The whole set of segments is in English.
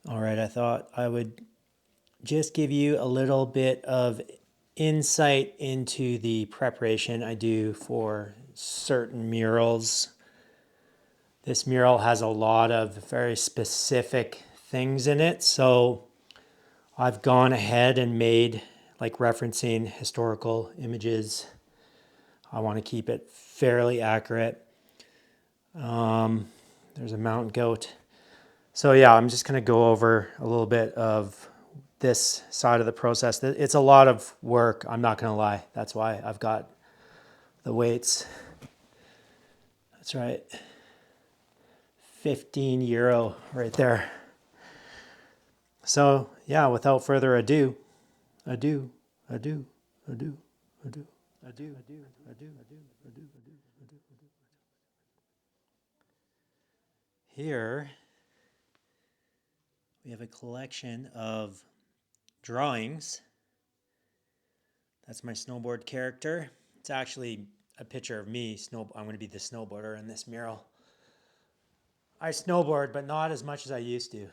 All right, I thought I would just give you a little bit of insight into the preparation I do for certain murals. This mural has a lot of very specific things in it, so I've gone ahead and made, like, referencing historical images. I want to keep it fairly accurate. There's a mountain goat. So yeah, I'm just going to go over a little bit of this side of the process. It's a lot of work, I'm not going to lie. That's why I've got the weights. That's right. 15 euro right there. So yeah, without further ado, ado, ado, ado, ado, ado, ado, ado, ado. Here we have a collection of drawings. That's my snowboard character. It's actually a picture of me. I'm going to be the snowboarder in this mural. I snowboard, but not as much as I used to.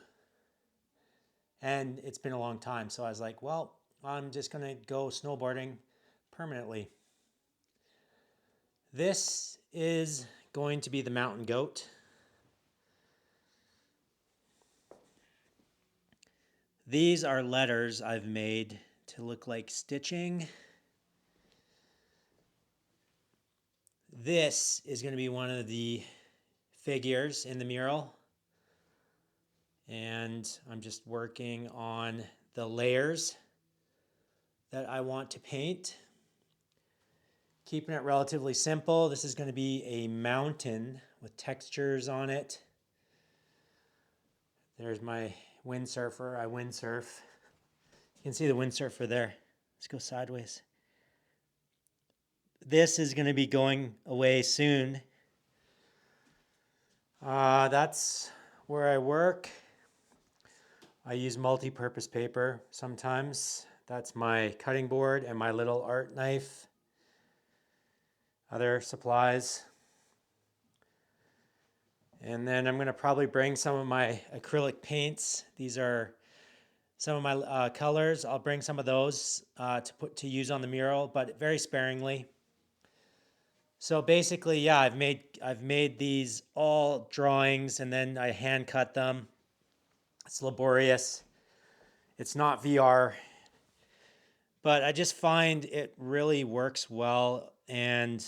And it's been a long time, so I was like, well, I'm just going to go snowboarding permanently. This is going to be the mountain goat. These are letters I've made to look like stitching. This is going to be one of the figures in the mural. And I'm just working on the layers that I want to paint. Keeping it relatively simple. This is going to be a mountain with textures on it. There's my windsurfer. I windsurf. You can see the windsurfer there. Let's go sideways. This is going to be going away soon. That's where I work. I use multi-purpose paper sometimes. That's my cutting board and my little art knife. Other supplies. And then I'm going to probably bring some of my acrylic paints. These are some of my colors. I'll bring some of those to use on the mural, but very sparingly. So basically, yeah, I've made these all drawings and then I hand cut them. It's laborious. It's not VR, but I just find it really works well. And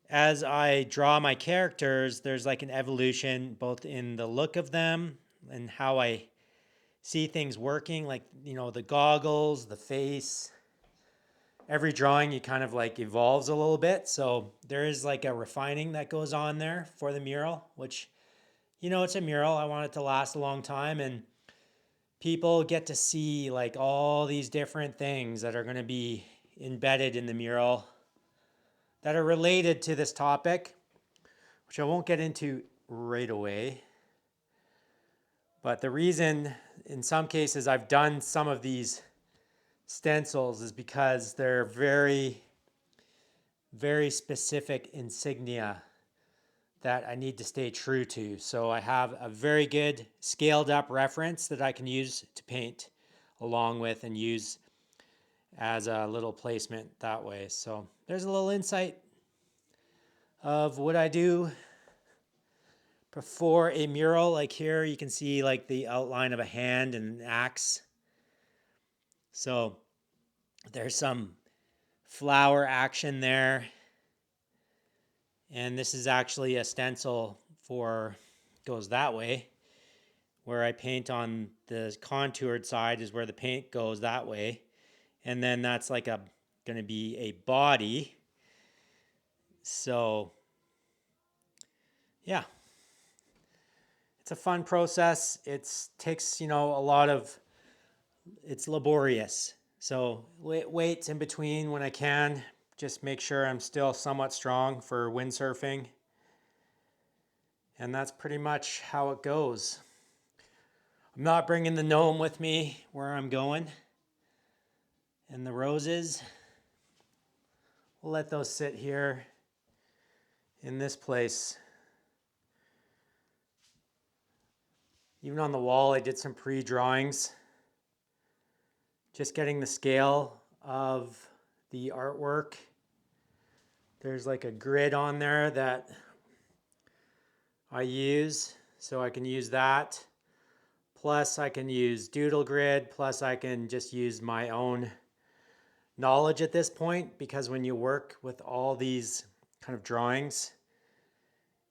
as I draw my characters, there's like an evolution both in the look of them and how I see things working, like, you know, the goggles, the face. Every drawing you kind of like evolves a little bit. So there is like a refining that goes on there for the mural, which, you know, it's a mural. I want it to last a long time, and people get to see like all these different things that are going to be embedded in the mural that are related to this topic, which I won't get into right away. But the reason in some cases I've done some of these stencils is because they're very, very specific insignia that I need to stay true to. So I have a very good scaled up reference that I can use to paint along with and use as a little placement that way. So there's a little insight of what I do before a mural. Like here you can see like the outline of a hand and an axe. So there's some flower action there. And this is actually a stencil for, goes that way, where I paint on the contoured side is where the paint goes that way. And then that's like going to be a body. So yeah, it's a fun process. It takes, you know, a lot of, it's laborious. So weights in between when I can, just make sure I'm still somewhat strong for windsurfing. And that's pretty much how it goes. I'm not bringing the gnome with me where I'm going. And the roses, we'll let those sit here in this place. Even on the wall, I did some pre-drawings, just getting the scale of the artwork. There's like a grid on there that I use, so I can use that. Plus I can use Doodle Grid, plus I can just use my own knowledge at this point, because when you work with all these kind of drawings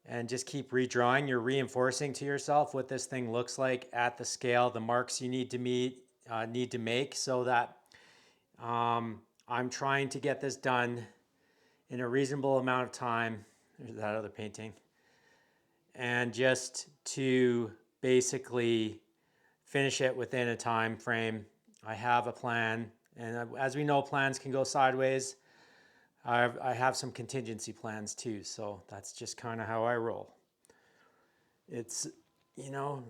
and just keep redrawing, you're reinforcing to yourself what this thing looks like at the scale, the marks you need to make, so that I'm trying to get this done in a reasonable amount of time. There's that other painting. And just to basically finish it within a time frame. I have a plan, and as we know, plans can go sideways. I have some contingency plans too, so that's just kind of how I roll. It's, you know,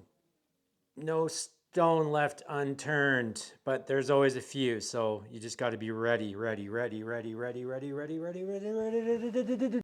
no stone left unturned, but there's always a few, so you just got to be ready, ready, ready, ready, ready, ready, ready, ready, ready, ready, ready, ready, ready, ready.